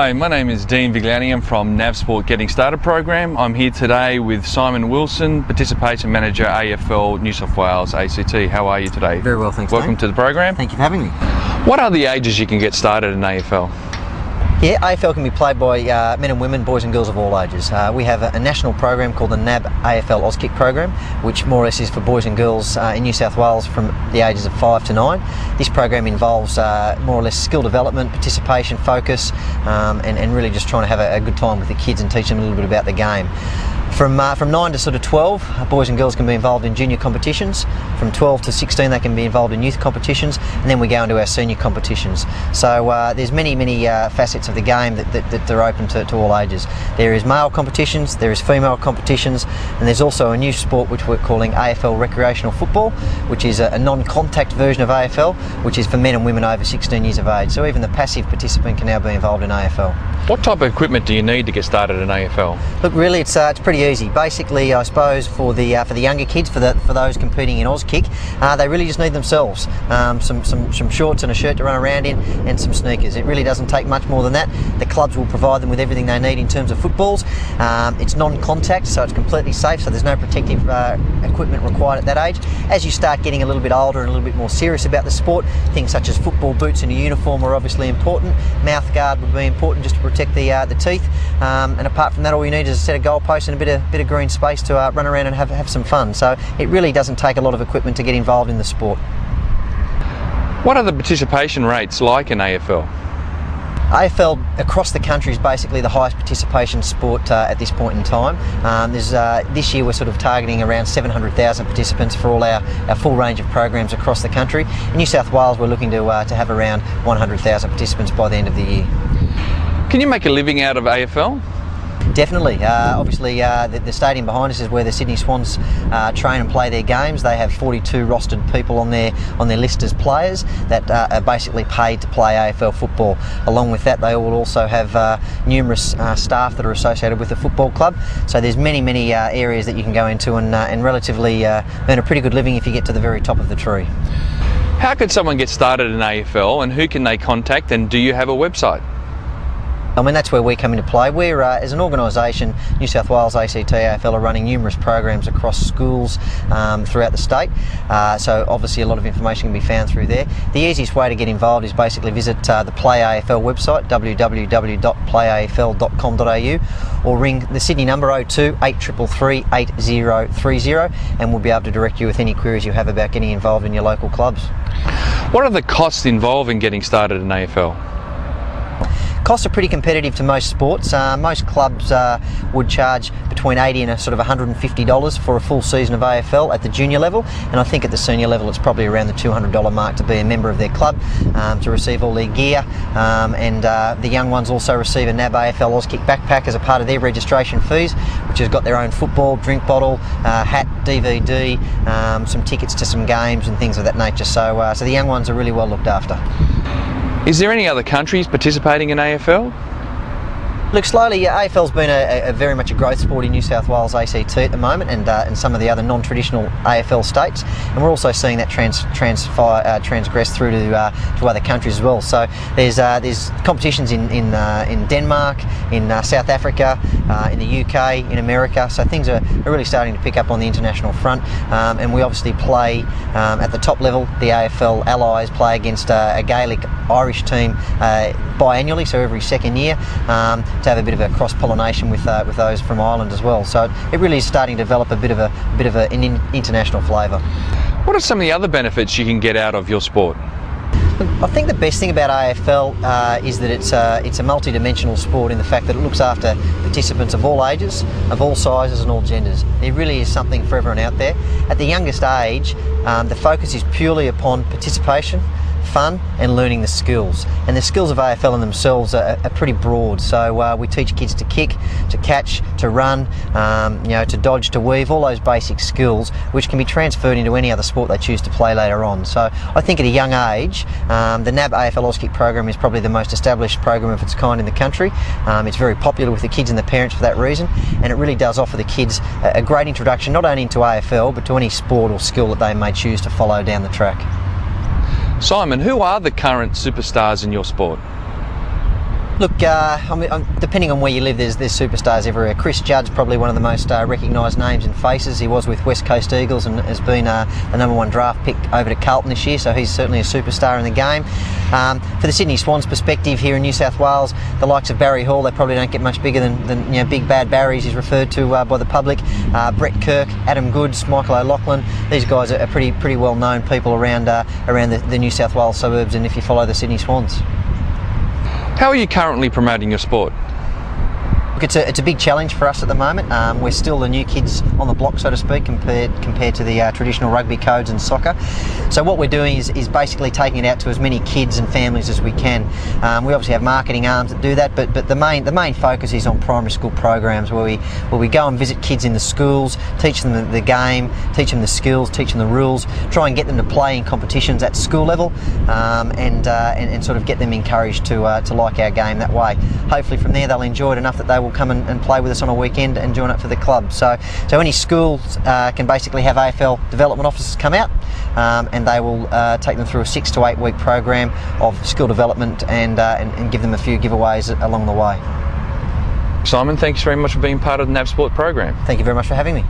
Hi, my name is Dean Viglione. I'm from Navsports Getting Started program. I'm here today with Simon Wilson, Participation Manager, AFL New South Wales ACT. How are you today? Very well, thanks. Welcome to the program. Thank you for having me. What are the ages you can get started in AFL? Yeah, AFL can be played by men and women, boys and girls of all ages. We have a national program called the NAB AFL Auskick program, which more or less is for boys and girls in New South Wales from the ages of 5 to 9. This program involves more or less skill development, participation, focus, and really just trying to have a good time with the kids and teach them a little bit about the game. From 9 to sort of 12, boys and girls can be involved in junior competitions. From 12 to 16, they can be involved in youth competitions, and then we go into our senior competitions. So there's many facets of the game that are open to all ages. There is male competitions, there is female competitions, and there's also a new sport which we're calling AFL Recreational Football, which is a non-contact version of AFL, which is for men and women over 16 years of age. So even the passive participant can now be involved in AFL. What type of equipment do you need to get started in AFL? Look, really, it's pretty easy. Basically, I suppose for the younger kids, for those competing in Auskick, they really just need themselves some shorts and a shirt to run around in, and some sneakers. It really doesn't take much more than that. The clubs will provide them with everything they need in terms of footballs. It's non-contact, so it's completely safe. So there's no protective equipment required at that age. As you start getting a little bit older and a little bit more serious about the sport, things such as football boots and a uniform are obviously important. Mouth guard would be important just to protect the teeth. And apart from that, all you need is a set of goalposts and a bit of green space to run around and have some fun. So it really doesn't take a lot of equipment to get involved in the sport. What are the participation rates like in AFL? AFL across the country is basically the highest participation sport at this point in time. This year we're sort of targeting around 700,000 participants for all our full range of programs across the country. In New South Wales we're looking to have around 100,000 participants by the end of the year. Can you make a living out of AFL? Definitely. Obviously the stadium behind us is where the Sydney Swans train and play their games. They have 42 rostered people on their list as players that are basically paid to play AFL football. Along with that, they will also have numerous staff that are associated with the football club. So there's many areas that you can go into and relatively earn a pretty good living if you get to the very top of the tree. How could someone get started in AFL, and who can they contact, and do you have a website? I mean, that's where we come into play. We're, as an organisation, New South Wales ACT AFL are running numerous programs across schools throughout the state. So obviously a lot of information can be found through there. The easiest way to get involved is basically visit the Play AFL website, www.playafl.com.au, or ring the Sydney number 02 8333 8030, and we'll be able to direct you with any queries you have about getting involved in your local clubs. What are the costs involved in getting started in AFL? Costs are pretty competitive to most sports. Most clubs would charge between $80 and sort of $150 for a full season of AFL at the junior level, and I think at the senior level it's probably around the $200 mark to be a member of their club, to receive all their gear, and the young ones also receive a NAB AFL Auskick backpack as a part of their registration fees, which has got their own football, drink bottle, hat, DVD, some tickets to some games and things of that nature. So the young ones are really well looked after. Is there any other countries participating in AFL? Look, slowly, AFL's been a very much a growth sport in New South Wales ACT at the moment, and some of the other non-traditional AFL states, and we're also seeing that transgress through to other countries as well. So there's competitions in Denmark, in South Africa, in the UK, in America. So things are really starting to pick up on the international front, and we obviously play at the top level. The AFL Allies play against a Gaelic Irish team biannually, so every second year, to have a bit of a cross-pollination with those from Ireland as well. So it really is starting to develop a bit of an international flavour. What are some of the other benefits you can get out of your sport? I think the best thing about AFL is that it's a multi-dimensional sport in the fact that it looks after participants of all ages, of all sizes and all genders. There really is something for everyone out there. At the youngest age, the focus is purely upon participation, fun and learning the skills, and the skills of AFL in themselves are pretty broad. So we teach kids to kick, to catch, to run, to dodge, to weave, all those basic skills which can be transferred into any other sport they choose to play later on. So I think at a young age the NAB AFL Auskick program is probably the most established program of its kind in the country. It's very popular with the kids and the parents for that reason, and it really does offer the kids a great introduction not only into AFL but to any sport or skill that they may choose to follow down the track. Simon, who are the current superstars in your sport? Look, depending on where you live, there's superstars everywhere. Chris Judd's probably one of the most recognised names and faces. He was with West Coast Eagles and has been the #1 draft pick over to Carlton this year, so he's certainly a superstar in the game. For the Sydney Swans perspective here in New South Wales, the likes of Barry Hall, they probably don't get much bigger than Big Bad Barry, as he's referred to by the public. Brett Kirk, Adam Goods, Michael O'Loughlin, these guys are pretty well known people around the New South Wales suburbs, and if you follow the Sydney Swans. How are you currently promoting your sport? Look, it's a big challenge for us at the moment. We're still the new kids on the block, so to speak, compared to the traditional rugby codes and soccer. So what we're doing is basically taking it out to as many kids and families as we can. We obviously have marketing arms that do that, but the main focus is on primary school programs where we go and visit kids in the schools, teach them the game, teach them the skills, teach them the rules, try and get them to play in competitions at school level, and sort of get them encouraged to like our game that way. Hopefully from there they'll enjoy it enough that they will come and play with us on a weekend and join up for the club. So any schools can basically have AFL development officers come out, and they will take them through a 6 to 8 week program of skill development and give them a few giveaways along the way. Simon, thanks very much for being part of the Navsport program. Thank you very much for having me.